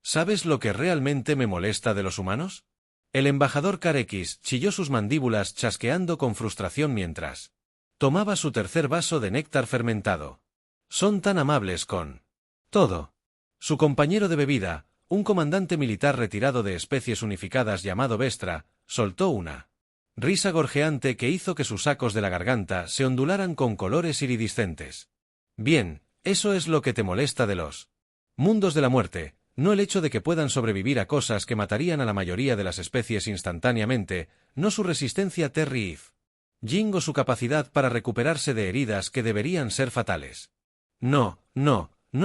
¿Sabes lo que realmente me molesta de los humanos? El embajador Carex chilló sus mandíbulas chasqueando con frustración mientras tomaba su tercer vaso de néctar fermentado. Son tan amables con todo. Su compañero de bebida, un comandante militar retirado de Especies Unificadas llamado Vestra, soltó una risa gorjeante que hizo que sus sacos de la garganta se ondularan con colores iridiscentes. Bien, eso es lo que te molesta de los mundos de la muerte, no el hecho de que puedan sobrevivir a cosas que matarían a la mayoría de las especies instantáneamente, no su resistencia Terry-If. Jing o su capacidad para recuperarse de heridas que deberían ser fatales. No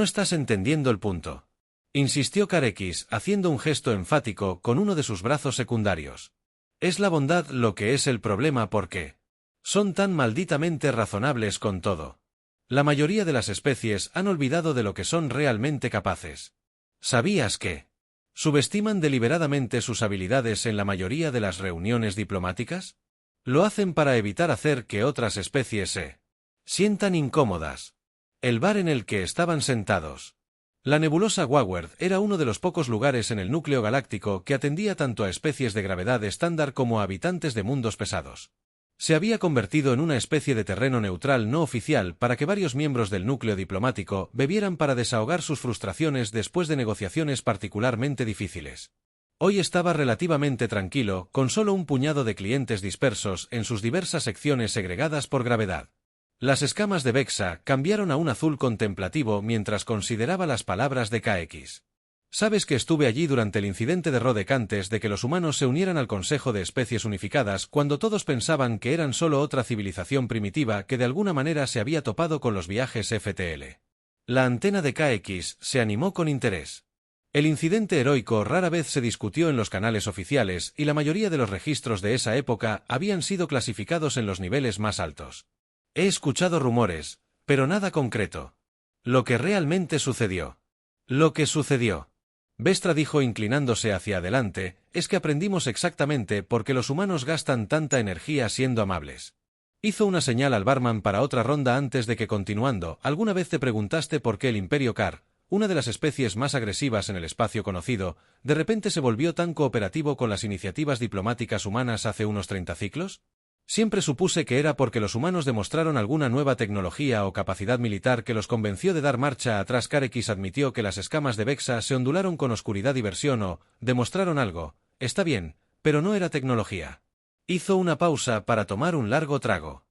estás entendiendo el punto. Insistió Carex, haciendo un gesto enfático con uno de sus brazos secundarios. Es la bondad lo que es el problema porque son tan malditamente razonables con todo. La mayoría de las especies han olvidado de lo que son realmente capaces. ¿Sabías que subestiman deliberadamente sus habilidades en la mayoría de las reuniones diplomáticas? Lo hacen para evitar hacer que otras especies se sientan incómodas. El bar en el que estaban sentados. La nebulosa Waward era uno de los pocos lugares en el núcleo galáctico que atendía tanto a especies de gravedad estándar como a habitantes de mundos pesados. Se había convertido en una especie de terreno neutral no oficial para que varios miembros del núcleo diplomático bebieran para desahogar sus frustraciones después de negociaciones particularmente difíciles. Hoy estaba relativamente tranquilo, con solo un puñado de clientes dispersos en sus diversas secciones segregadas por gravedad. Las escamas de Vexa cambiaron a un azul contemplativo mientras consideraba las palabras de Carex. Sabes que estuve allí durante el incidente de Rodek antes de que los humanos se unieran al Consejo de Especies Unificadas cuando todos pensaban que eran solo otra civilización primitiva que de alguna manera se había topado con los viajes FTL. La antena de Carex se animó con interés. El incidente heroico rara vez se discutió en los canales oficiales y la mayoría de los registros de esa época habían sido clasificados en los niveles más altos. He escuchado rumores, pero nada concreto. Lo que realmente sucedió. Lo que sucedió. Vestra dijo inclinándose hacia adelante, es que aprendimos exactamente por qué los humanos gastan tanta energía siendo amables. Hizo una señal al barman para otra ronda antes de que continuando, ¿alguna vez te preguntaste por qué el Imperio Car, una de las especies más agresivas en el espacio conocido, de repente se volvió tan cooperativo con las iniciativas diplomáticas humanas hace unos 30 ciclos? Siempre supuse que era porque los humanos demostraron alguna nueva tecnología o capacidad militar que los convenció de dar marcha atrás. Carex admitió que las escamas de Vexa se ondularon con oscuridad y diversión o demostraron algo, está bien, pero no era tecnología. Hizo una pausa para tomar un largo trago.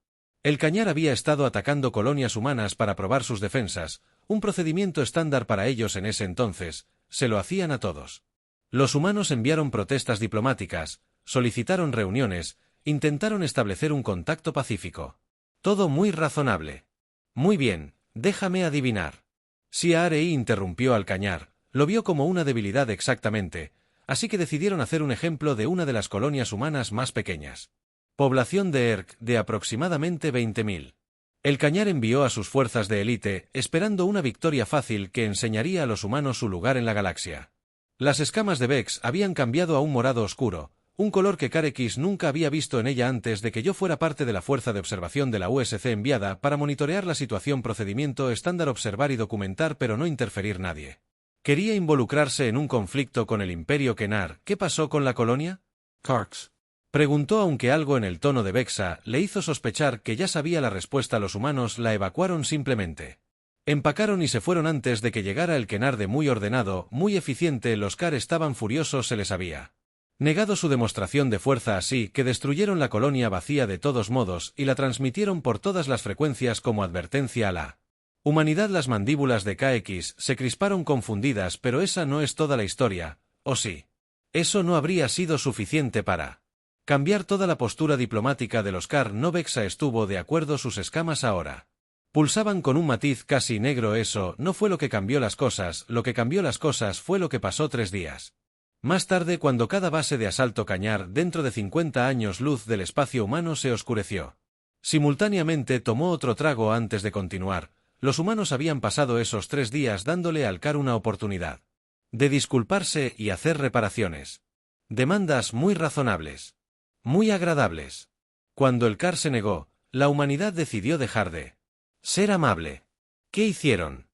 El Cañar había estado atacando colonias humanas para probar sus defensas, un procedimiento estándar para ellos en ese entonces, se lo hacían a todos. Los humanos enviaron protestas diplomáticas, solicitaron reuniones, intentaron establecer un contacto pacífico. Todo muy razonable. Muy bien, déjame adivinar. Siarei interrumpió al Cañar, lo vio como una debilidad exactamente, así que decidieron hacer un ejemplo de una de las colonias humanas más pequeñas. Población de Erk de aproximadamente 20.000. El Cañar envió a sus fuerzas de élite, esperando una victoria fácil que enseñaría a los humanos su lugar en la galaxia. Las escamas de Vex habían cambiado a un morado oscuro, un color que Carex nunca había visto en ella antes de que yo fuera parte de la fuerza de observación de la USC enviada para monitorear la situación. Procedimiento estándar: observar y documentar pero no interferir nadie. ¿Quería involucrarse en un conflicto con el Imperio Kenar? ¿Qué pasó con la colonia? Carx preguntó, aunque algo en el tono de Vexa le hizo sospechar que ya sabía la respuesta. Los humanos la evacuaron simplemente. Empacaron y se fueron antes de que llegara el Kenar. De muy ordenado, muy eficiente. Los Car estaban furiosos, se les había negado su demostración de fuerza, así que destruyeron la colonia vacía de todos modos y la transmitieron por todas las frecuencias como advertencia a la humanidad. Las mandíbulas de Carex se crisparon confundidas, pero esa no es toda la historia, ¿o sí? Eso no habría sido suficiente para cambiar toda la postura diplomática de los Car. No. Vexa estuvo de acuerdo, sus escamas ahora pulsaban con un matiz casi negro. Eso no fue lo que cambió las cosas, lo que cambió las cosas fue lo que pasó 3 días. Más tarde, cuando cada base de asalto Cañar dentro de 50 años luz del espacio humano se oscureció. Simultáneamente tomó otro trago antes de continuar. Los humanos habían pasado esos 3 días dándole al Car una oportunidad de disculparse y hacer reparaciones. Demandas muy razonables. Muy agradables. Cuando el Car se negó, la humanidad decidió dejar de ser amable. ¿Qué hicieron?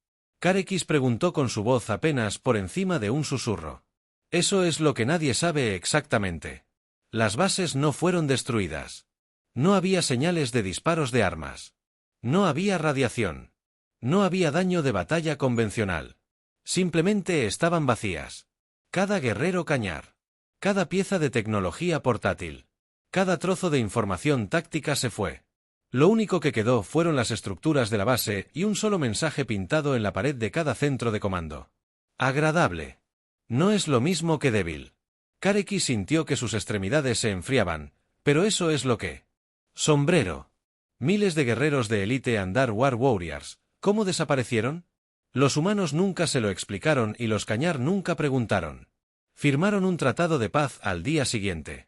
Karekis preguntó con su voz apenas por encima de un susurro. Eso es lo que nadie sabe exactamente. Las bases no fueron destruidas. No había señales de disparos de armas. No había radiación. No había daño de batalla convencional. Simplemente estaban vacías. Cada guerrero cañar. Cada pieza de tecnología portátil. Cada trozo de información táctica se fue. Lo único que quedó fueron las estructuras de la base y un solo mensaje pintado en la pared de cada centro de comando. Agradable. No es lo mismo que débil. Karekis sintió que sus extremidades se enfriaban, pero eso es lo que... Sombrero. Miles de guerreros de élite Andar War Warriors, ¿cómo desaparecieron? Los humanos nunca se lo explicaron y los cañar nunca preguntaron. Firmaron un tratado de paz al día siguiente.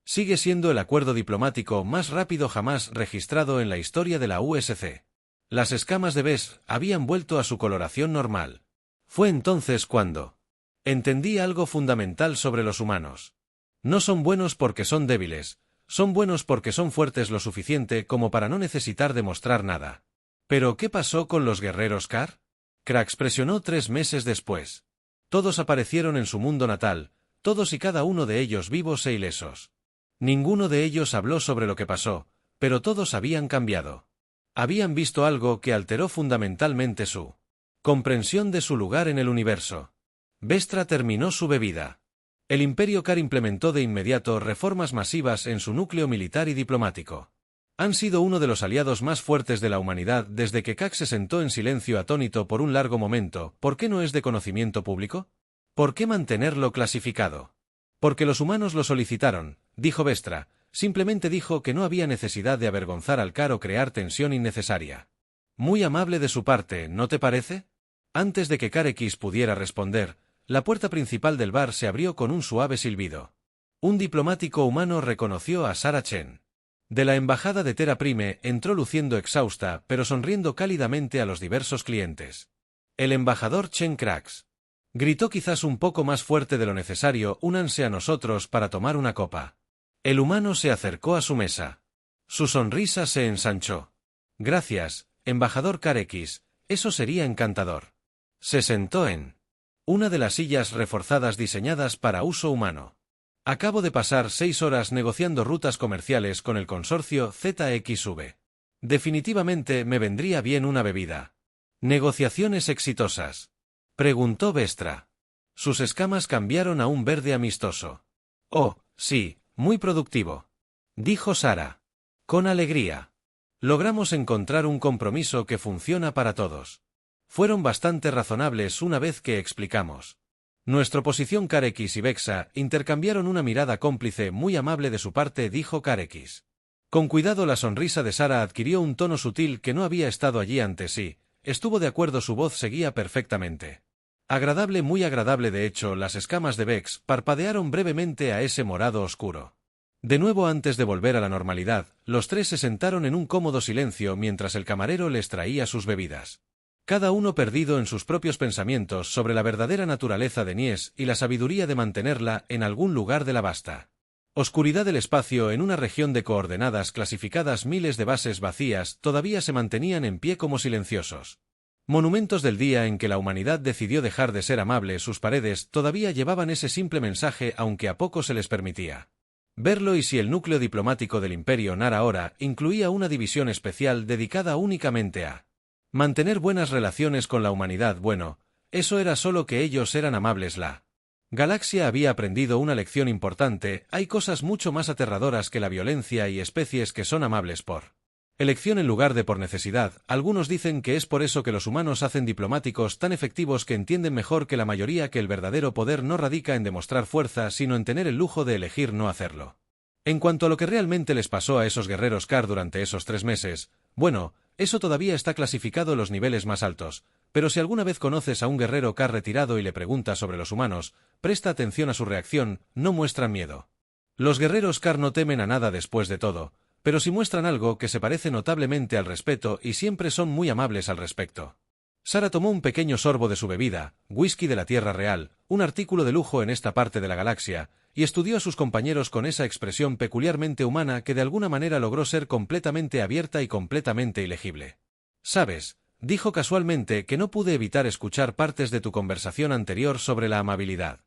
Sigue siendo el acuerdo diplomático más rápido jamás registrado en la historia de la USC. Las escamas de Bes habían vuelto a su coloración normal. Fue entonces cuando entendí algo fundamental sobre los humanos. No son buenos porque son débiles, son buenos porque son fuertes lo suficiente como para no necesitar demostrar nada. ¿Pero qué pasó con los guerreros Kar? Krax presionó 3 meses después. Todos aparecieron en su mundo natal, todos y cada uno de ellos vivos e ilesos. Ninguno de ellos habló sobre lo que pasó, pero todos habían cambiado. Habían visto algo que alteró fundamentalmente su comprensión de su lugar en el universo. Vestra terminó su bebida. El Imperio Kar implementó de inmediato reformas masivas en su núcleo militar y diplomático. Han sido uno de los aliados más fuertes de la humanidad desde que Kak se sentó en silencio atónito por un largo momento. ¿Por qué no es de conocimiento público? ¿Por qué mantenerlo clasificado? Porque los humanos lo solicitaron, dijo Vestra. Simplemente dijo que no había necesidad de avergonzar al Kar o crear tensión innecesaria. Muy amable de su parte, ¿no te parece? Antes de que Karekis pudiera responder, la puerta principal del bar se abrió con un suave silbido. Un diplomático humano reconoció a Sarah Chen. De la embajada de Terra Prime entró luciendo exhausta, pero sonriendo cálidamente a los diversos clientes. El embajador Chen Krax. Gritó quizás un poco más fuerte de lo necesario: únanse a nosotros para tomar una copa. El humano se acercó a su mesa. Su sonrisa se ensanchó. Gracias, embajador Karekis, eso sería encantador. Se sentó en una de las sillas reforzadas diseñadas para uso humano. Acabo de pasar 6 horas negociando rutas comerciales con el consorcio ZXV. Definitivamente me vendría bien una bebida. ¿Negociaciones exitosas?, preguntó Vestra. Sus escamas cambiaron a un verde amistoso. Oh, sí, muy productivo, dijo Sara. Con alegría. Logramos encontrar un compromiso que funciona para todos. Fueron bastante razonables una vez que explicamos nuestra posición. Karekis y Vexa intercambiaron una mirada cómplice. Muy amable de su parte, dijo Karekis. Con cuidado la sonrisa de Sara adquirió un tono sutil que no había estado allí antes. Sí, estuvo de acuerdo, su voz seguía perfectamente. Agradable, muy agradable. De hecho, las escamas de Vex parpadearon brevemente a ese morado oscuro. De nuevo, antes de volver a la normalidad, los tres se sentaron en un cómodo silencio mientras el camarero les traía sus bebidas. Cada uno perdido en sus propios pensamientos sobre la verdadera naturaleza de Nies y la sabiduría de mantenerla en algún lugar de la vasta oscuridad del espacio. En una región de coordenadas clasificadas, miles de bases vacías todavía se mantenían en pie como silenciosos monumentos del día en que la humanidad decidió dejar de ser amable. Sus paredes todavía llevaban ese simple mensaje, aunque a poco se les permitía verlo. Y si el núcleo diplomático del Imperio Nar ahora incluía una división especial dedicada únicamente a mantener buenas relaciones con la humanidad, bueno, eso era solo que ellos eran amables. La galaxia había aprendido una lección importante: hay cosas mucho más aterradoras que la violencia y especies que son amables por elección en lugar de por necesidad. Algunos dicen que es por eso que los humanos hacen diplomáticos tan efectivos, que entienden mejor que la mayoría que el verdadero poder no radica en demostrar fuerza, sino en tener el lujo de elegir no hacerlo. En cuanto a lo que realmente les pasó a esos guerreros Kar durante esos 3 meses, bueno, eso todavía está clasificado en los niveles más altos, pero si alguna vez conoces a un guerrero Kar retirado y le preguntas sobre los humanos, presta atención a su reacción: no muestran miedo. Los guerreros Kar no temen a nada después de todo, pero sí muestran algo que se parece notablemente al respeto, y siempre son muy amables al respecto. Sara tomó un pequeño sorbo de su bebida, whisky de la Tierra Real, un artículo de lujo en esta parte de la galaxia, y estudió a sus compañeros con esa expresión peculiarmente humana que de alguna manera logró ser completamente abierta y completamente ilegible. ¿Sabes?, Dijo casualmente que no pude evitar escuchar partes de tu conversación anterior sobre la amabilidad.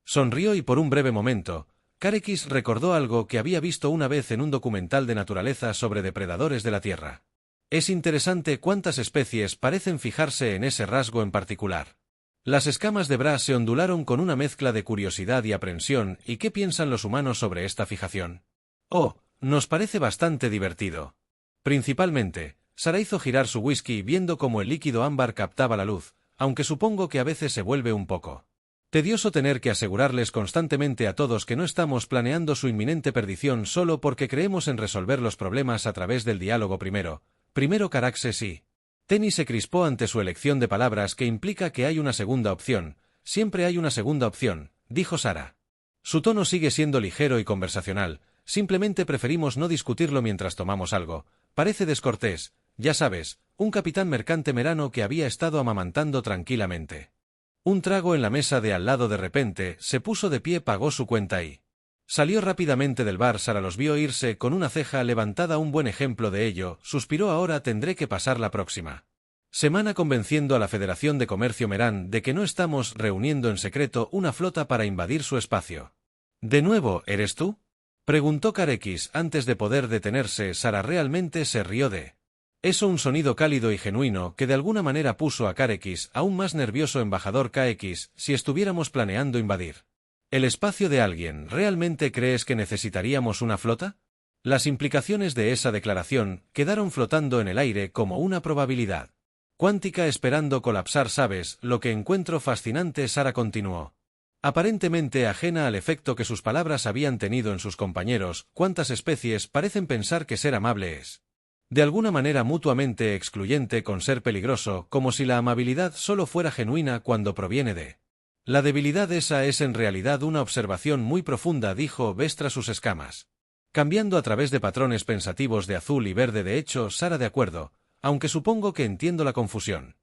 Sonrió y por un breve momento, Karekis recordó algo que había visto una vez en un documental de naturaleza sobre depredadores de la Tierra. Es interesante cuántas especies parecen fijarse en ese rasgo en particular. Las escamas de Brass se ondularon con una mezcla de curiosidad y aprensión. ¿Y qué piensan los humanos sobre esta fijación? Oh, nos parece bastante divertido. Principalmente, Sara hizo girar su whisky viendo cómo el líquido ámbar captaba la luz, aunque supongo que a veces se vuelve un poco tedioso tener que asegurarles constantemente a todos que no estamos planeando su inminente perdición solo porque creemos en resolver los problemas a través del diálogo primero. Caraxes sí. Tenny se crispó ante su elección de palabras que implica que hay una segunda opción. Siempre hay una segunda opción, dijo Sara. Su tono sigue siendo ligero y conversacional, simplemente preferimos no discutirlo mientras tomamos algo. Parece descortés, ya sabes, un capitán mercante merano que había estado amamantando tranquilamente. Un trago en la mesa de al lado de repente, se puso de pie, pagó su cuenta y salió rápidamente del bar. Sara los vio irse con una ceja levantada, un buen ejemplo de ello, suspiró. Ahora tendré que pasar la próxima semana convenciendo a la Federación de Comercio Meran de que no estamos reuniendo en secreto una flota para invadir su espacio. ¿De nuevo, eres tú?, preguntó Karekis antes de poder detenerse. Sara realmente se rió de eso, un sonido cálido y genuino que de alguna manera puso a Karekis aún más nervioso. Embajador KX, si estuviéramos planeando invadir el espacio de alguien, ¿realmente crees que necesitaríamos una flota? Las implicaciones de esa declaración quedaron flotando en el aire como una probabilidad cuántica esperando colapsar. ¿Sabes lo que encuentro fascinante?, Sara continuó, aparentemente ajena al efecto que sus palabras habían tenido en sus compañeros. ¿Cuántas especies parecen pensar que ser amable es de alguna manera mutuamente excluyente con ser peligroso, como si la amabilidad solo fuera genuina cuando proviene de la debilidad? Esa es en realidad una observación muy profunda, dijo Vestra sus escamas cambiando a través de patrones pensativos de azul y verde. De hecho, Sara, de acuerdo, aunque supongo que entiendo la confusión.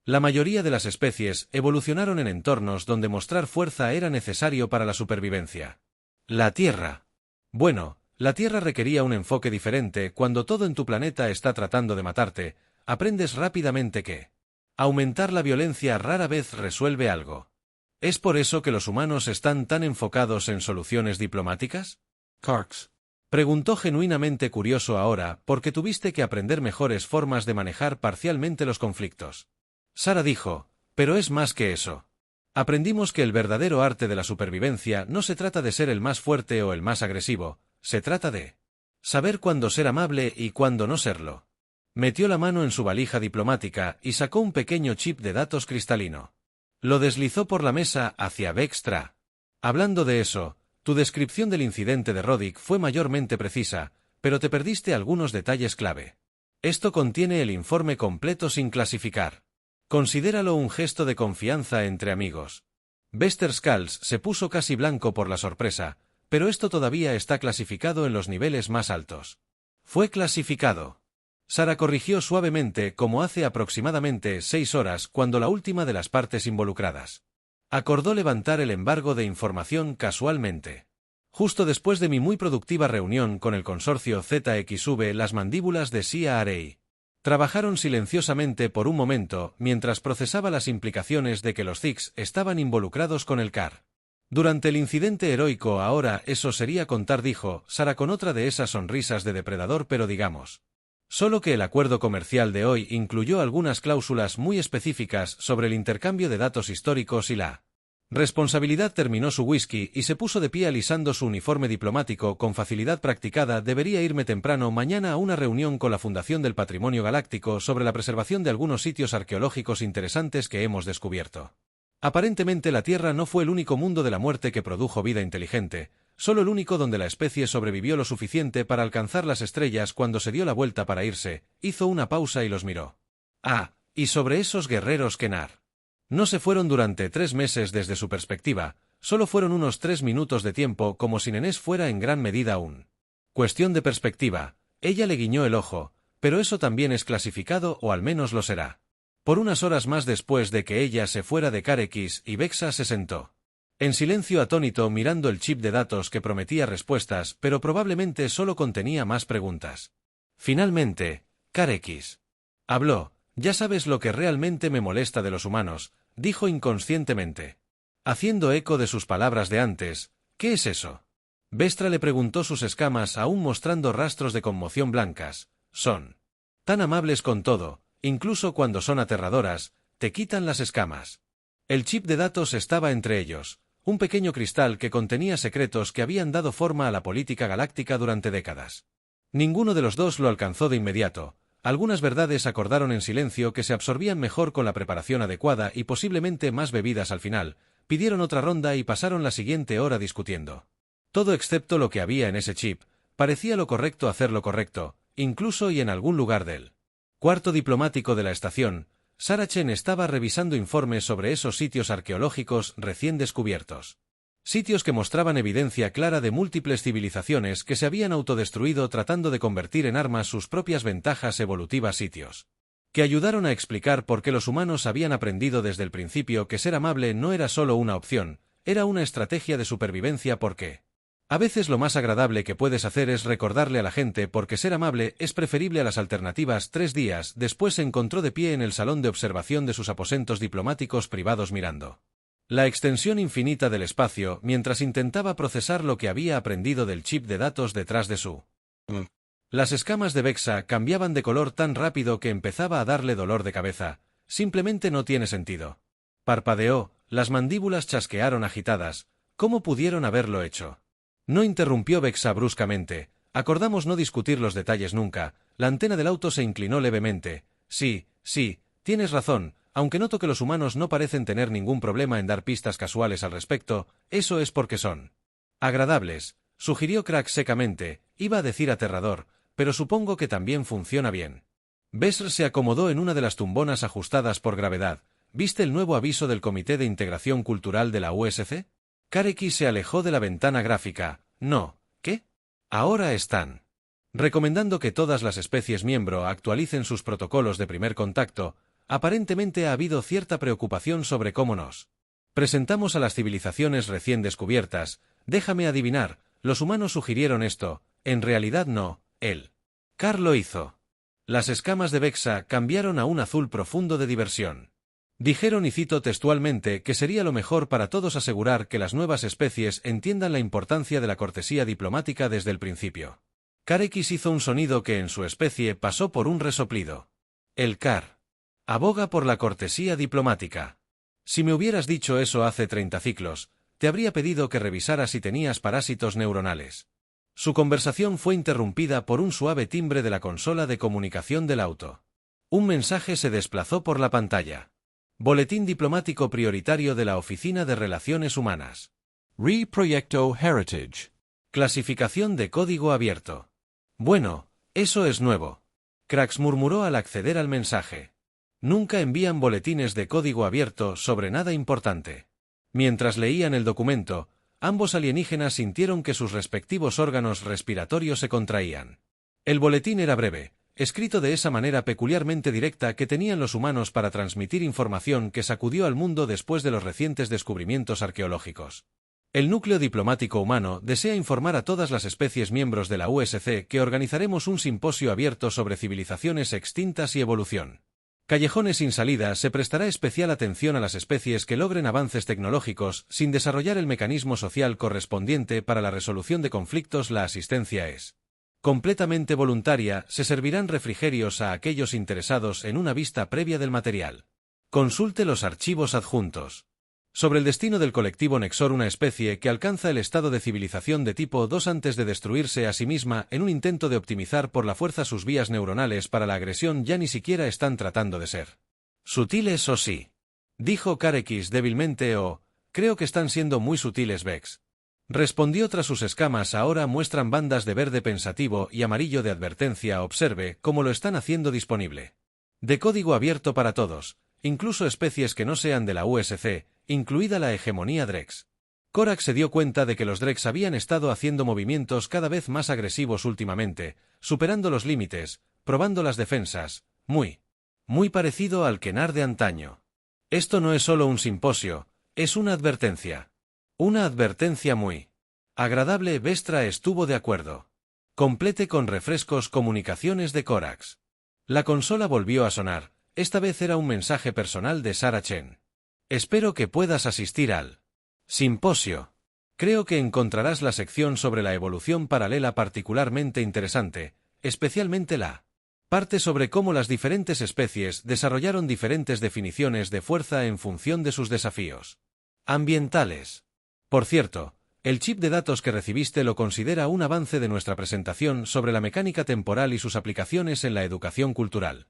La mayoría de las especies evolucionaron en entornos donde mostrar fuerza era necesario para la supervivencia. La Tierra. Bueno, la Tierra requería un enfoque diferente. Cuando todo en tu planeta está tratando de matarte, aprendes rápidamente que aumentar la violencia rara vez resuelve algo. ¿Es por eso que los humanos están tan enfocados en soluciones diplomáticas? Karks preguntó, genuinamente curioso ahora, porque tuviste que aprender mejores formas de manejar parcialmente los conflictos. Sara dijo, pero es más que eso. Aprendimos que el verdadero arte de la supervivencia no se trata de ser el más fuerte o el más agresivo, se trata de saber cuándo ser amable y cuándo no serlo. Metió la mano en su valija diplomática y sacó un pequeño chip de datos cristalino. Lo deslizó por la mesa hacia Vextra. Hablando de eso, tu descripción del incidente de Rodic fue mayormente precisa, pero te perdiste algunos detalles clave. Esto contiene el informe completo sin clasificar. Considéralo un gesto de confianza entre amigos. Bester Skulls se puso casi blanco por la sorpresa, pero esto todavía está clasificado en los niveles más altos. Fue clasificado. Sara corrigió suavemente, como hace aproximadamente 6 horas, cuando la última de las partes involucradas acordó levantar el embargo de información casualmente. Justo después de mi muy productiva reunión con el consorcio ZXV, las mandíbulas de CRA trabajaron silenciosamente por un momento mientras procesaba las implicaciones de que los Zix estaban involucrados con el CAR. Durante el incidente heroico. Ahora eso sería contar, dijo Sara con otra de esas sonrisas de depredador, pero digamos solo que el acuerdo comercial de hoy incluyó algunas cláusulas muy específicas sobre el intercambio de datos históricos y la responsabilidad. Terminó su whisky y se puso de pie alisando su uniforme diplomático con facilidad practicada. Debería irme temprano mañana a una reunión con la Fundación del Patrimonio Galáctico sobre la preservación de algunos sitios arqueológicos interesantes que hemos descubierto. Aparentemente la Tierra no fue el único mundo de la muerte que produjo vida inteligente, solo el único donde la especie sobrevivió lo suficiente para alcanzar las estrellas. Cuando se dio la vuelta para irse, hizo una pausa y los miró. Ah, y sobre esos guerreros Kenar. No se fueron durante 3 meses desde su perspectiva, solo fueron unos 3 minutos de tiempo, como si Nenés fuera en gran medida un cuestión de perspectiva. Ella le guiñó el ojo, pero eso también es clasificado, o al menos lo será. Por unas horas más después de que ella se fuera de Karekis, y Vexa se sentó en silencio atónito mirando el chip de datos que prometía respuestas, pero probablemente solo contenía más preguntas. Finalmente, Karekis habló. Ya sabes lo que realmente me molesta de los humanos, dijo inconscientemente. Haciendo eco de sus palabras de antes, ¿qué es eso? Vestra le preguntó, sus escamas aún mostrando rastros de conmoción blancas. Son tan amables con todo, incluso cuando son aterradoras, te quitan las escamas. El chip de datos estaba entre ellos, un pequeño cristal que contenía secretos que habían dado forma a la política galáctica durante décadas. Ninguno de los dos lo alcanzó de inmediato. Algunas verdades acordaron en silencio que se absorbían mejor con la preparación adecuada y posiblemente más bebidas al final. Pidieron otra ronda y pasaron la siguiente hora discutiendo. Todo excepto lo que había en ese chip. Parecía lo correcto hacer lo correcto, incluso y en algún lugar del cuarto diplomático de la estación. Sarachen estaba revisando informes sobre esos sitios arqueológicos recién descubiertos. Sitios que mostraban evidencia clara de múltiples civilizaciones que se habían autodestruido tratando de convertir en armas sus propias ventajas evolutivas, sitios que ayudaron a explicar por qué los humanos habían aprendido desde el principio que ser amable no era solo una opción, era una estrategia de supervivencia, porque a veces lo más agradable que puedes hacer es recordarle a la gente por qué ser amable es preferible a las alternativas. 3 días después se encontró de pie en el salón de observación de sus aposentos diplomáticos privados mirando la extensión infinita del espacio mientras intentaba procesar lo que había aprendido del chip de datos detrás de su. Las escamas de Vexa cambiaban de color tan rápido que empezaba a darle dolor de cabeza. Simplemente no tiene sentido. Parpadeó, las mandíbulas chasquearon agitadas. ¿Cómo pudieron haberlo hecho? No, interrumpió Vexa bruscamente. Acordamos no discutir los detalles nunca. La antena del auto se inclinó levemente. Sí, tienes razón. Aunque noto que los humanos no parecen tener ningún problema en dar pistas casuales al respecto, eso es porque son agradables, sugirió Crack secamente. Iba a decir aterrador, pero supongo que también funciona bien. Besr se acomodó en una de las tumbonas ajustadas por gravedad. ¿Viste el nuevo aviso del Comité de Integración Cultural de la USC? Kareki se alejó de la ventana gráfica. No, ¿qué? Ahora están recomendando que todas las especies miembro actualicen sus protocolos de primer contacto. Aparentemente ha habido cierta preocupación sobre cómo nos presentamos a las civilizaciones recién descubiertas. Déjame adivinar, los humanos sugirieron esto. En realidad no, él. Carl lo hizo. Las escamas de Vexa cambiaron a un azul profundo de diversión. Dijeron, y cito textualmente, que sería lo mejor para todos asegurar que las nuevas especies entiendan la importancia de la cortesía diplomática desde el principio. Karekis hizo un sonido que en su especie pasó por un resoplido. El Kar aboga por la cortesía diplomática. Si me hubieras dicho eso hace 30 ciclos, te habría pedido que revisaras si tenías parásitos neuronales. Su conversación fue interrumpida por un suave timbre de la consola de comunicación del auto. Un mensaje se desplazó por la pantalla. Boletín diplomático prioritario de la Oficina de Relaciones Humanas. Re-Proyecto Heritage. Clasificación de código abierto. Bueno, eso es nuevo. Krax murmuró al acceder al mensaje. Nunca envían boletines de código abierto sobre nada importante. Mientras leían el documento, ambos alienígenas sintieron que sus respectivos órganos respiratorios se contraían. El boletín era breve, escrito de esa manera peculiarmente directa que tenían los humanos para transmitir información que sacudió al mundo después de los recientes descubrimientos arqueológicos. El núcleo diplomático humano desea informar a todas las especies miembros de la USC que organizaremos un simposio abierto sobre civilizaciones extintas y evolución. Callejones sin salida. Se prestará especial atención a las especies que logren avances tecnológicos sin desarrollar el mecanismo social correspondiente para la resolución de conflictos. La asistencia es completamente voluntaria. Se servirán refrigerios a aquellos interesados en una vista previa del material. Consulte los archivos adjuntos. Sobre el destino del colectivo Nexor, una especie que alcanza el estado de civilización de tipo 2 antes de destruirse a sí misma en un intento de optimizar por la fuerza sus vías neuronales para la agresión. Ya ni siquiera están tratando de ser sutiles, ¿o sí? Dijo Karekis débilmente. Creo que están siendo muy sutiles, Vex. Respondió tras sus escamas. Ahora muestran bandas de verde pensativo y amarillo de advertencia. Observe cómo lo están haciendo disponible. De código abierto para todos, incluso especies que no sean de la USC, incluida la hegemonía Drex. Korak se dio cuenta de que los Drex habían estado haciendo movimientos cada vez más agresivos últimamente, superando los límites, probando las defensas, muy parecido al Kenar de antaño. Esto no es solo un simposio, es una advertencia. Una advertencia muy agradable. Vestra estuvo de acuerdo. Complete con refrescos comunicaciones de Korax. La consola volvió a sonar. Esta vez era un mensaje personal de Sarah Chen. Espero que puedas asistir al simposio. Creo que encontrarás la sección sobre la evolución paralela particularmente interesante, especialmente la parte sobre cómo las diferentes especies desarrollaron diferentes definiciones de fuerza en función de sus desafíos ambientales. Por cierto, el chip de datos que recibiste lo considera un avance de nuestra presentación sobre la mecánica temporal y sus aplicaciones en la educación cultural.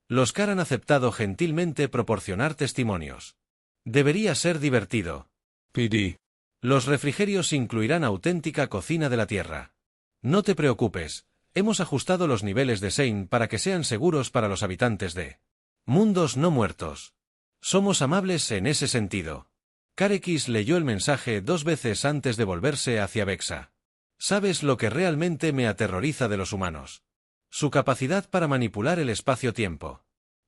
Los CAR han aceptado gentilmente proporcionar testimonios. Debería ser divertido. PD. Los refrigerios incluirán auténtica cocina de la Tierra. No te preocupes, hemos ajustado los niveles de Sein para que sean seguros para los habitantes de mundos no muertos. Somos amables en ese sentido. Karekis leyó el mensaje 2 veces antes de volverse hacia Vexa. ¿Sabes lo que realmente me aterroriza de los humanos? Su capacidad para manipular el espacio-tiempo.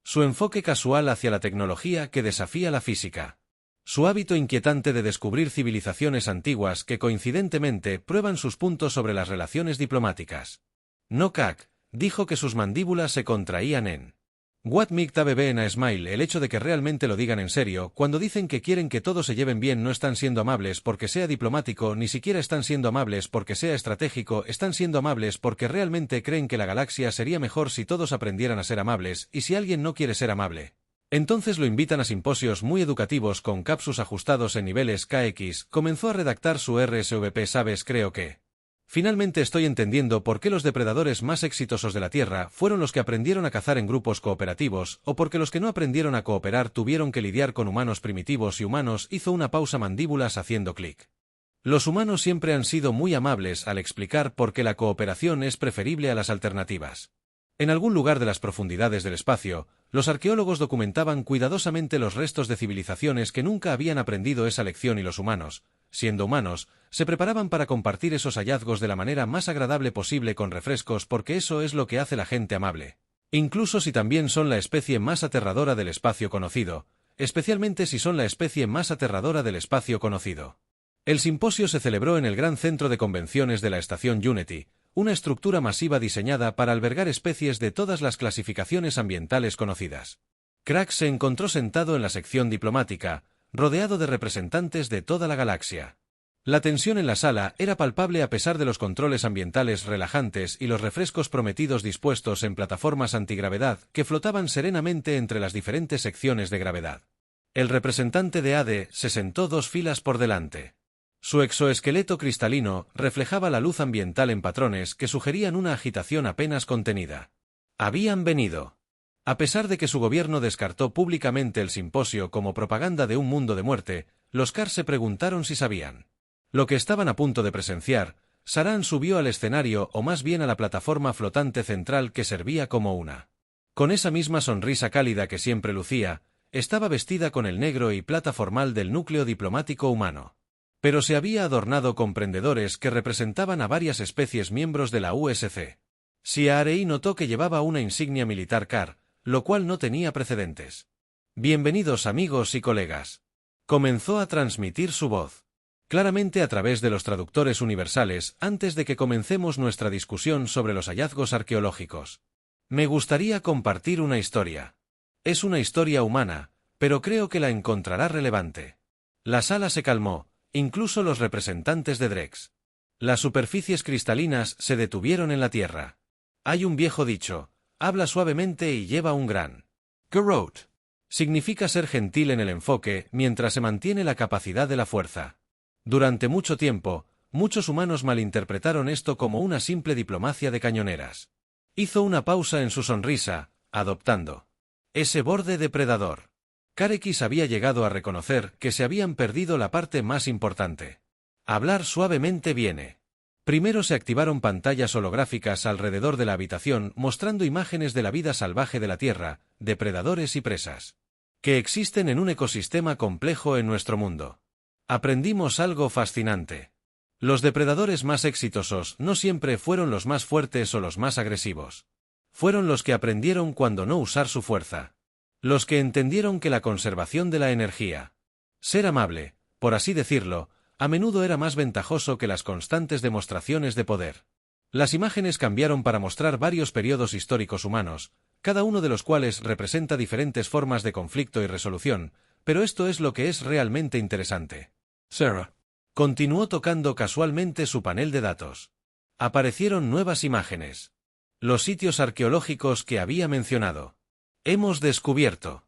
Su enfoque casual hacia la tecnología que desafía la física. Su hábito inquietante de descubrir civilizaciones antiguas que coincidentemente prueban sus puntos sobre las relaciones diplomáticas. Nokak dijo que sus mandíbulas se contraían en What Mikta bebe en a smile. El hecho de que realmente lo digan en serio, cuando dicen que quieren que todos se lleven bien, no están siendo amables porque sea diplomático, ni siquiera están siendo amables porque sea estratégico, están siendo amables porque realmente creen que la galaxia sería mejor si todos aprendieran a ser amables, y si alguien no quiere ser amable, entonces lo invitan a simposios muy educativos con capsus ajustados en niveles KX. Comenzó a redactar su RSVP. ¿Sabes? Creo que finalmente estoy entendiendo por qué los depredadores más exitosos de la Tierra fueron los que aprendieron a cazar en grupos cooperativos, o porque los que no aprendieron a cooperar tuvieron que lidiar con humanos primitivos y humanos. Hizo una pausa, mandíbulas haciendo clic. Los humanos siempre han sido muy amables al explicar por qué la cooperación es preferible a las alternativas. En algún lugar de las profundidades del espacio, los arqueólogos documentaban cuidadosamente los restos de civilizaciones que nunca habían aprendido esa lección, y los humanos, siendo humanos, se preparaban para compartir esos hallazgos de la manera más agradable posible con refrescos, porque eso es lo que hace la gente amable. Incluso si también son la especie más aterradora del espacio conocido, especialmente si son la especie más aterradora del espacio conocido. El simposio se celebró en el gran centro de convenciones de la estación Unity, una estructura masiva diseñada para albergar especies de todas las clasificaciones ambientales conocidas. Crack se encontró sentado en la sección diplomática, rodeado de representantes de toda la galaxia. La tensión en la sala era palpable a pesar de los controles ambientales relajantes y los refrescos prometidos dispuestos en plataformas antigravedad que flotaban serenamente entre las diferentes secciones de gravedad. El representante de ADE se sentó 2 filas por delante. Su exoesqueleto cristalino reflejaba la luz ambiental en patrones que sugerían una agitación apenas contenida. Habían venido. A pesar de que su gobierno descartó públicamente el simposio como propaganda de un mundo de muerte, los CAR se preguntaron si sabían lo que estaban a punto de presenciar. Saran subió al escenario, o más bien a la plataforma flotante central que servía como una. Con esa misma sonrisa cálida que siempre lucía, estaba vestida con el negro y plata formal del núcleo diplomático humano. Pero se había adornado con prendedores que representaban a varias especies miembros de la USC. Siarei notó que llevaba una insignia militar CAR, lo cual no tenía precedentes. Bienvenidos amigos y colegas. Comenzó a transmitir su voz. Claramente a través de los traductores universales, antes de que comencemos nuestra discusión sobre los hallazgos arqueológicos. Me gustaría compartir una historia. Es una historia humana, pero creo que la encontrará relevante. La sala se calmó, incluso los representantes de Drex. Las superficies cristalinas se detuvieron en la Tierra. Hay un viejo dicho, habla suavemente y lleva un gran garrote. Significa ser gentil en el enfoque mientras se mantiene la capacidad de la fuerza. Durante mucho tiempo, muchos humanos malinterpretaron esto como una simple diplomacia de cañoneras. Hizo una pausa en su sonrisa, adoptando ese borde depredador. Karekis había llegado a reconocer que se habían perdido la parte más importante. Hablar suavemente viene. Primero se activaron pantallas holográficas alrededor de la habitación mostrando imágenes de la vida salvaje de la Tierra, depredadores y presas, que existen en un ecosistema complejo en nuestro mundo. Aprendimos algo fascinante. Los depredadores más exitosos no siempre fueron los más fuertes o los más agresivos. Fueron los que aprendieron cuándo no usar su fuerza. Los que entendieron que la conservación de la energía, ser amable, por así decirlo, a menudo era más ventajoso que las constantes demostraciones de poder. Las imágenes cambiaron para mostrar varios periodos históricos humanos, cada uno de los cuales representa diferentes formas de conflicto y resolución, pero esto es lo que es realmente interesante. Sarah. Continuó tocando casualmente su panel de datos. Aparecieron nuevas imágenes. Los sitios arqueológicos que había mencionado. Hemos descubierto.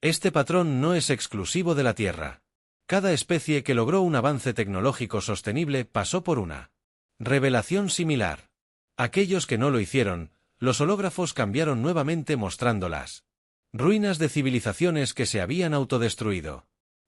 Este patrón no es exclusivo de la Tierra. Cada especie que logró un avance tecnológico sostenible pasó por una revelación similar. Aquellos que no lo hicieron, los hológrafos cambiaron nuevamente mostrando las ruinas de civilizaciones que se habían autodestruido.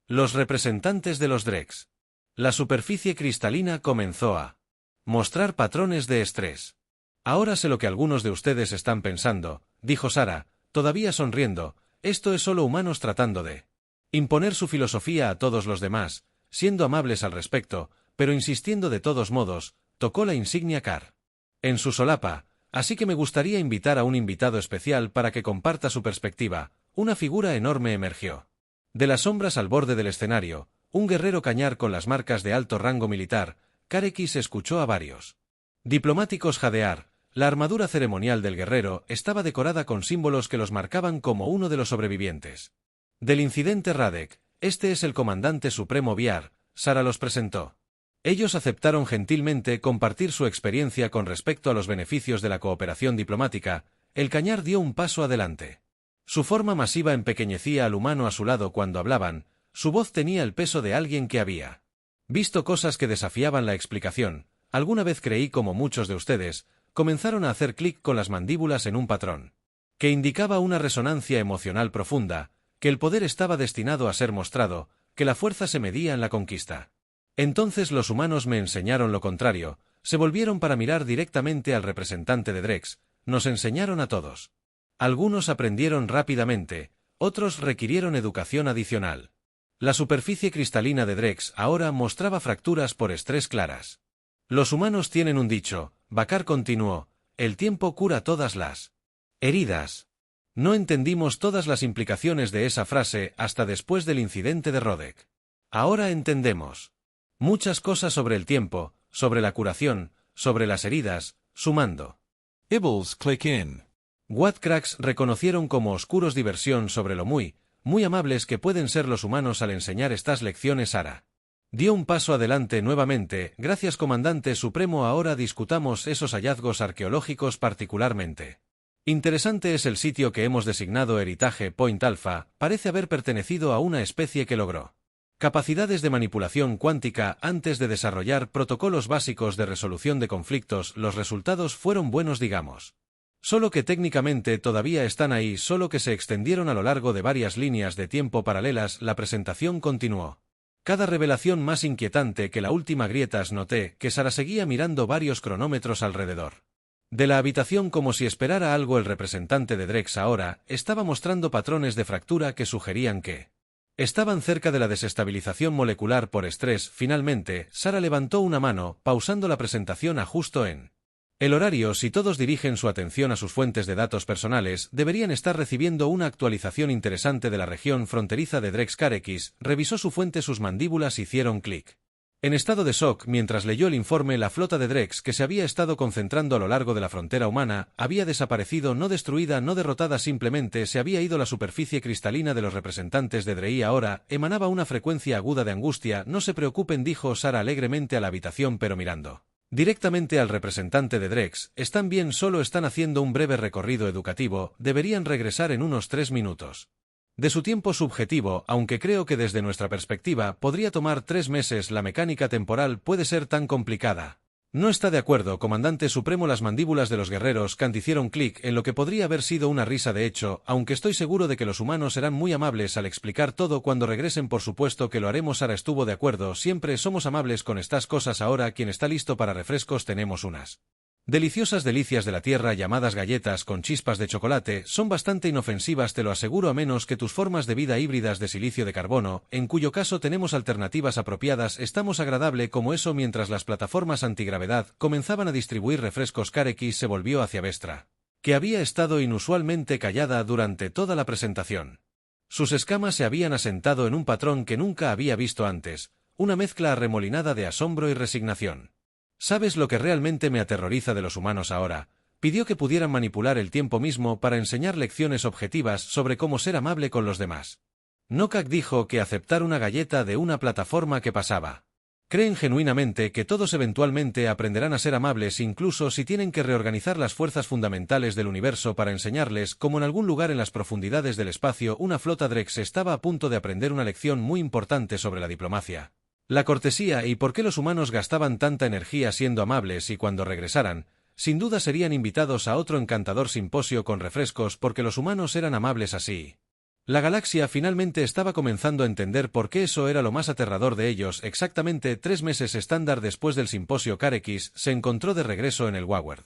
Los representantes de los Drex. La superficie cristalina comenzó a mostrar patrones de estrés. Ahora sé lo que algunos de ustedes están pensando, dijo Sarah, todavía sonriendo, esto es solo humanos tratando de imponer su filosofía a todos los demás, siendo amables al respecto, pero insistiendo de todos modos, tocó la insignia CAR en su solapa, así que me gustaría invitar a un invitado especial para que comparta su perspectiva. Una figura enorme emergió de las sombras al borde del escenario, un guerrero cañar con las marcas de alto rango militar. Karekis escuchó a varios diplomáticos jadear. La armadura ceremonial del guerrero estaba decorada con símbolos que los marcaban como uno de los sobrevivientes del incidente Radek. Este es el comandante supremo Viar, Sarah los presentó. Ellos aceptaron gentilmente compartir su experiencia con respecto a los beneficios de la cooperación diplomática. El cañar dio un paso adelante. Su forma masiva empequeñecía al humano a su lado cuando hablaban, su voz tenía el peso de alguien que había visto cosas que desafiaban la explicación. Alguna vez creí, como muchos de ustedes, comenzaron a hacer clic con las mandíbulas en un patrón que indicaba una resonancia emocional profunda, que el poder estaba destinado a ser mostrado, que la fuerza se medía en la conquista. Entonces los humanos me enseñaron lo contrario, se volvieron para mirar directamente al representante de Drex, nos enseñaron a todos. Algunos aprendieron rápidamente, otros requirieron educación adicional. La superficie cristalina de Drex ahora mostraba fracturas por estrés claras. Los humanos tienen un dicho, Bakar continuó, el tiempo cura todas las heridas. No entendimos todas las implicaciones de esa frase hasta después del incidente de Rodek. Ahora entendemos muchas cosas sobre el tiempo, sobre la curación, sobre las heridas, sumando. Ibbles click in. Whatcracks reconocieron como oscuros diversión sobre lo muy amables que pueden ser los humanos al enseñar estas lecciones. Sarah dio un paso adelante nuevamente. Gracias, comandante supremo. Ahora discutamos esos hallazgos arqueológicos particularmente. Interesante es el sitio que hemos designado Heritage Point Alpha. Parece haber pertenecido a una especie que logró capacidades de manipulación cuántica antes de desarrollar protocolos básicos de resolución de conflictos. Los resultados fueron buenos, digamos. Solo que técnicamente todavía están ahí, solo que se extendieron a lo largo de varias líneas de tiempo paralelas. La presentación continuó. Cada revelación más inquietante que la última. Grietas. Noté que Sarah seguía mirando varios cronómetros alrededor de la habitación como si esperara algo. El representante de Drex ahora estaba mostrando patrones de fractura que sugerían que estaban cerca de la desestabilización molecular por estrés. Finalmente, Sarah levantó una mano, pausando la presentación a justo en el horario. Si todos dirigen su atención a sus fuentes de datos personales, deberían estar recibiendo una actualización interesante de la región fronteriza de Drex. Karekis revisó su fuente, sus mandíbulas hicieron clic. En estado de shock mientras leyó el informe, la flota de Drex que se había estado concentrando a lo largo de la frontera humana había desaparecido, no destruida, no derrotada, simplemente se había ido. La superficie cristalina de los representantes de Drei ahora emanaba una frecuencia aguda de angustia. No se preocupen, dijo Sarah alegremente a la habitación, pero mirando directamente al representante de Drex. Están bien, solo están haciendo un breve recorrido educativo, deberían regresar en unos 3 minutos. De su tiempo subjetivo, aunque creo que desde nuestra perspectiva podría tomar 3 meses. La mecánica temporal puede ser tan complicada. No está de acuerdo, comandante supremo. Las mandíbulas de los guerreros Kant hicieron clic en lo que podría haber sido una risa. De hecho, aunque estoy seguro de que los humanos serán muy amables al explicar todo cuando regresen, por supuesto que lo haremos. Sarah estuvo de acuerdo, siempre somos amables con estas cosas. Ahora, ¿quién está listo para refrescos? Tenemos unas deliciosas delicias de la tierra llamadas galletas con chispas de chocolate. Son bastante inofensivas, te lo aseguro, a menos que tus formas de vida híbridas de silicio de carbono, en cuyo caso tenemos alternativas apropiadas. Estamos agradable como eso. Mientras las plataformas antigravedad comenzaban a distribuir refrescos, Karekis se volvió hacia Vestra, que había estado inusualmente callada durante toda la presentación. Sus escamas se habían asentado en un patrón que nunca había visto antes, una mezcla arremolinada de asombro y resignación. ¿Sabes lo que realmente me aterroriza de los humanos ahora? Pidió que pudieran manipular el tiempo mismo para enseñar lecciones objetivas sobre cómo ser amable con los demás. Nokak dijo que aceptar una galleta de una plataforma que pasaba. Creen genuinamente que todos eventualmente aprenderán a ser amables incluso si tienen que reorganizar las fuerzas fundamentales del universo para enseñarles cómo en algún lugar en las profundidades del espacio una flota Drex estaba a punto de aprender una lección muy importante sobre la diplomacia, la cortesía y por qué los humanos gastaban tanta energía siendo amables y cuando regresaran, sin duda serían invitados a otro encantador simposio con refrescos porque los humanos eran amables así. La galaxia finalmente estaba comenzando a entender por qué eso era lo más aterrador de ellos. Exactamente 3 meses estándar después del simposio Carex se encontró de regreso en el Waward.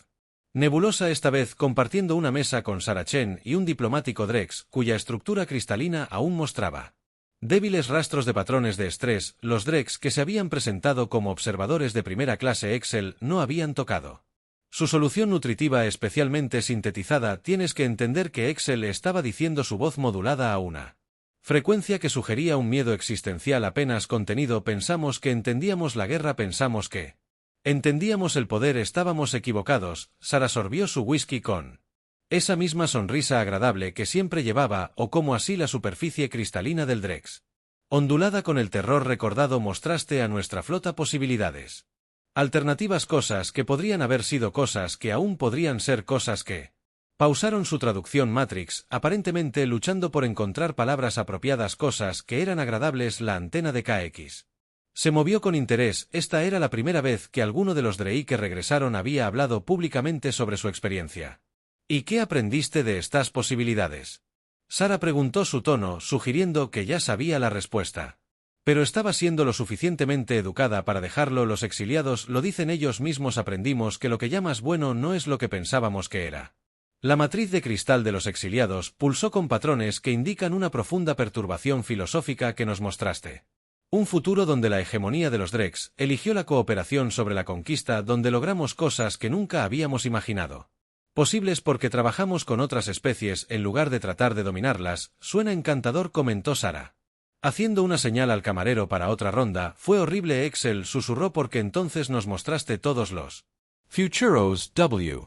Nebulosa esta vez compartiendo una mesa con Sarah Chen y un diplomático Drex, cuya estructura cristalina aún mostraba débiles rastros de patrones de estrés. Los Drex que se habían presentado como observadores de primera clase Excel no habían tocado su solución nutritiva especialmente sintetizada. Tienes que entender que Excel estaba diciendo su voz modulada a una frecuencia que sugería un miedo existencial apenas contenido. Pensamos que entendíamos la guerra, pensamos que entendíamos el poder, estábamos equivocados. Sarah sorbió su whisky con esa misma sonrisa agradable que siempre llevaba, o como así la superficie cristalina del Drex, ondulada con el terror recordado. Mostraste a nuestra flota posibilidades alternativas, cosas que podrían haber sido, cosas que aún podrían ser, cosas que... Pausaron su traducción Matrix, aparentemente luchando por encontrar palabras apropiadas, cosas que eran agradables. La antena de KX se movió con interés. Esta era la primera vez que alguno de los Drei que regresaron había hablado públicamente sobre su experiencia. ¿Y qué aprendiste de estas posibilidades? Sarah preguntó, su tono sugiriendo que ya sabía la respuesta. Pero estaba siendo lo suficientemente educada para dejarlo. Los exiliados lo dicen ellos mismos. Aprendimos que lo que llamas bueno no es lo que pensábamos que era. La matriz de cristal de los exiliados pulsó con patrones que indican una profunda perturbación filosófica que nos mostraste. Un futuro donde la hegemonía de los Drex eligió la cooperación sobre la conquista, donde logramos cosas que nunca habíamos imaginado posibles porque trabajamos con otras especies en lugar de tratar de dominarlas. Suena encantador, comentó Sarah, haciendo una señal al camarero para otra ronda. Fue horrible, Excel susurró, porque entonces nos mostraste todos los Futuros W.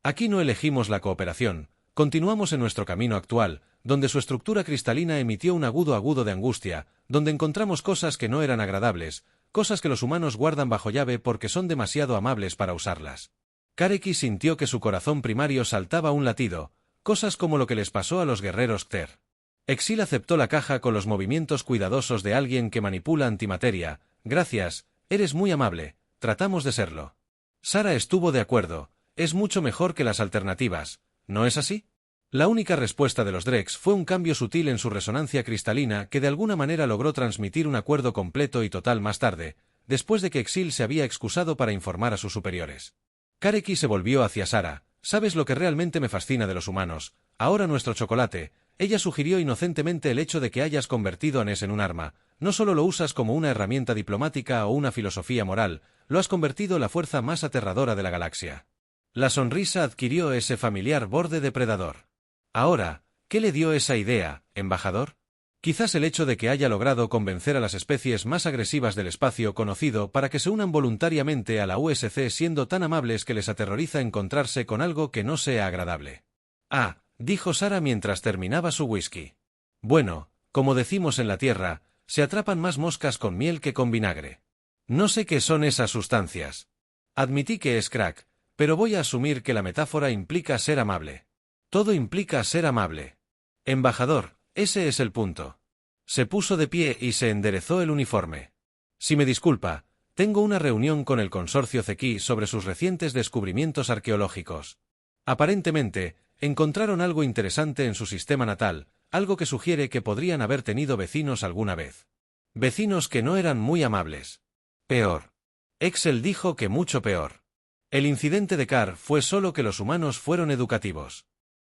Aquí no elegimos la cooperación, continuamos en nuestro camino actual, donde su estructura cristalina emitió un agudo de angustia, donde encontramos cosas que no eran agradables, cosas que los humanos guardan bajo llave porque son demasiado amables para usarlas. Kareki sintió que su corazón primario saltaba un latido, cosas como lo que les pasó a los guerreros Kter. Exil aceptó la caja con los movimientos cuidadosos de alguien que manipula antimateria. Gracias, eres muy amable, tratamos de serlo. Sarah estuvo de acuerdo, es mucho mejor que las alternativas, ¿no es así? La única respuesta de los Drex fue un cambio sutil en su resonancia cristalina que de alguna manera logró transmitir un acuerdo completo y total más tarde, después de que Exil se había excusado para informar a sus superiores. Kareki se volvió hacia Sarah. ¿Sabes lo que realmente me fascina de los humanos? Ahora nuestro chocolate. Ella sugirió inocentemente el hecho de que hayas convertido a Ness en un arma. No solo lo usas como una herramienta diplomática o una filosofía moral, lo has convertido en la fuerza más aterradora de la galaxia. La sonrisa adquirió ese familiar borde depredador. Ahora, ¿qué le dio esa idea, embajador? Quizás el hecho de que haya logrado convencer a las especies más agresivas del espacio conocido para que se unan voluntariamente a la USC, siendo tan amables que les aterroriza encontrarse con algo que no sea agradable. Ah, dijo Sarah mientras terminaba su whisky. Bueno, como decimos en la Tierra, se atrapan más moscas con miel que con vinagre. No sé qué son esas sustancias. Admití que es crack, pero voy a asumir que la metáfora implica ser amable. Todo implica ser amable. Embajador, ese es el punto. Se puso de pie y se enderezó el uniforme. Si me disculpa, tengo una reunión con el consorcio Zeki sobre sus recientes descubrimientos arqueológicos. Aparentemente, encontraron algo interesante en su sistema natal, algo que sugiere que podrían haber tenido vecinos alguna vez. Vecinos que no eran muy amables. Peor. Excel dijo que mucho peor. El incidente de Kar fue solo que los humanos fueron educativos.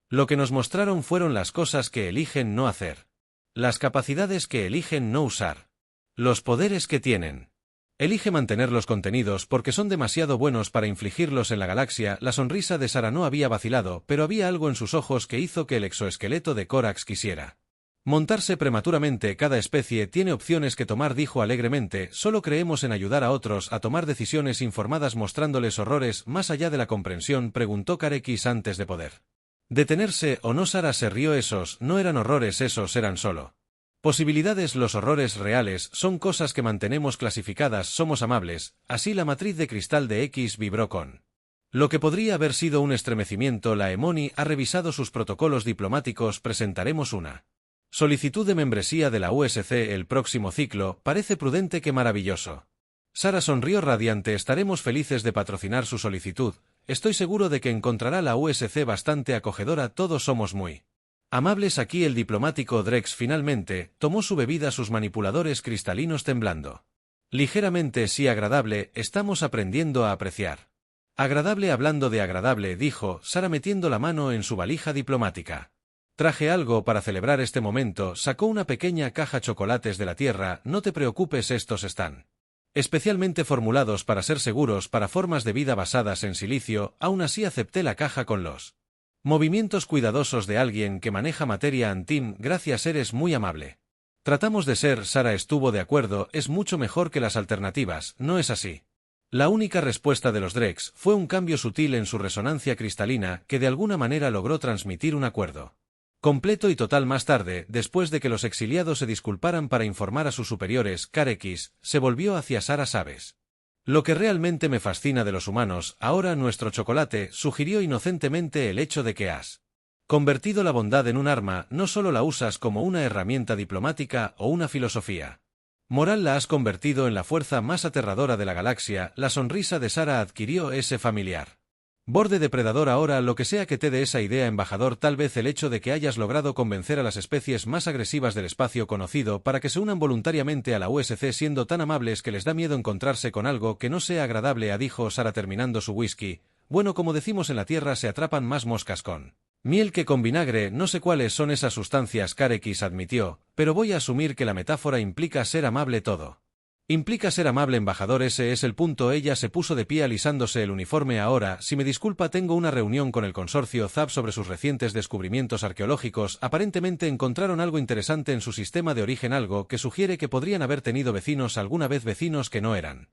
Lo que nos mostraron fueron las cosas que eligen no hacer. Las capacidades que eligen no usar. Los poderes que tienen. Elige mantenerlos contenidos porque son demasiado buenos para infligirlos en la galaxia. La sonrisa de Sarah no había vacilado, pero había algo en sus ojos que hizo que el exoesqueleto de Corax quisiera Montarse prematuramente. Cada especie tiene opciones que tomar, dijo alegremente. Solo creemos en ayudar a otros a tomar decisiones informadas mostrándoles horrores más allá de la comprensión, preguntó Carex antes de poder detenerse o no. Sara se rió. Esos no eran horrores, esos eran solo posibilidades. Los horrores reales son cosas que mantenemos clasificadas. Somos amables. Así la matriz de cristal de X vibró con lo que podría haber sido un estremecimiento. La Emony ha revisado sus protocolos diplomáticos. Presentaremos una solicitud de membresía de la USC el próximo ciclo. Parece prudente. Qué maravilloso. Sara sonrió radiante. Estaremos felices de patrocinar su solicitud. Estoy seguro de que encontrará la USC bastante acogedora. Todos somos muy amables aquí. El diplomático Drex finalmente tomó su bebida, sus manipuladores cristalinos temblando ligeramente. Sí, agradable. Estamos aprendiendo a apreciar. Agradable. Hablando de agradable, dijo Sara metiendo la mano en su valija diplomática. Traje algo para celebrar este momento. Sacó una pequeña caja chocolates de la Tierra. No te preocupes, estos están especialmente formulados para ser seguros para formas de vida basadas en silicio. Aún así acepté la caja con los movimientos cuidadosos de alguien que maneja materia antim. Gracias, eres muy amable. Tratamos de ser. Sara estuvo de acuerdo. Es mucho mejor que las alternativas, ¿no es así? La única respuesta de los Drex fue un cambio sutil en su resonancia cristalina que de alguna manera logró transmitir un acuerdo completo y total. Más tarde, después de que los exiliados se disculparan para informar a sus superiores, Carex se volvió hacia Sara. ¿Sabes lo que realmente me fascina de los humanos ahora? Nuestro chocolate, sugirió inocentemente. El hecho de que has convertido la bondad en un arma. No solo la usas como una herramienta diplomática o una filosofía moral, la has convertido en la fuerza más aterradora de la galaxia. La sonrisa de Sara adquirió ese familiar borde depredador. Ahora, lo que sea que te dé esa idea, embajador, tal vez el hecho de que hayas logrado convencer a las especies más agresivas del espacio conocido para que se unan voluntariamente a la USC, siendo tan amables que les da miedo encontrarse con algo que no sea agradable, dijo Sara terminando su whisky. Bueno, como decimos en la Tierra, se atrapan más moscas con miel que con vinagre. No sé cuáles son esas sustancias, Carex admitió, pero voy a asumir que la metáfora implica ser amable. Todo implica ser amable, embajador, ese es el punto. Ella se puso de pie alisándose el uniforme. Ahora, si me disculpa, tengo una reunión con el consorcio ZAP sobre sus recientes descubrimientos arqueológicos. Aparentemente encontraron algo interesante en su sistema de origen, algo que sugiere que podrían haber tenido vecinos alguna vez, vecinos que no eran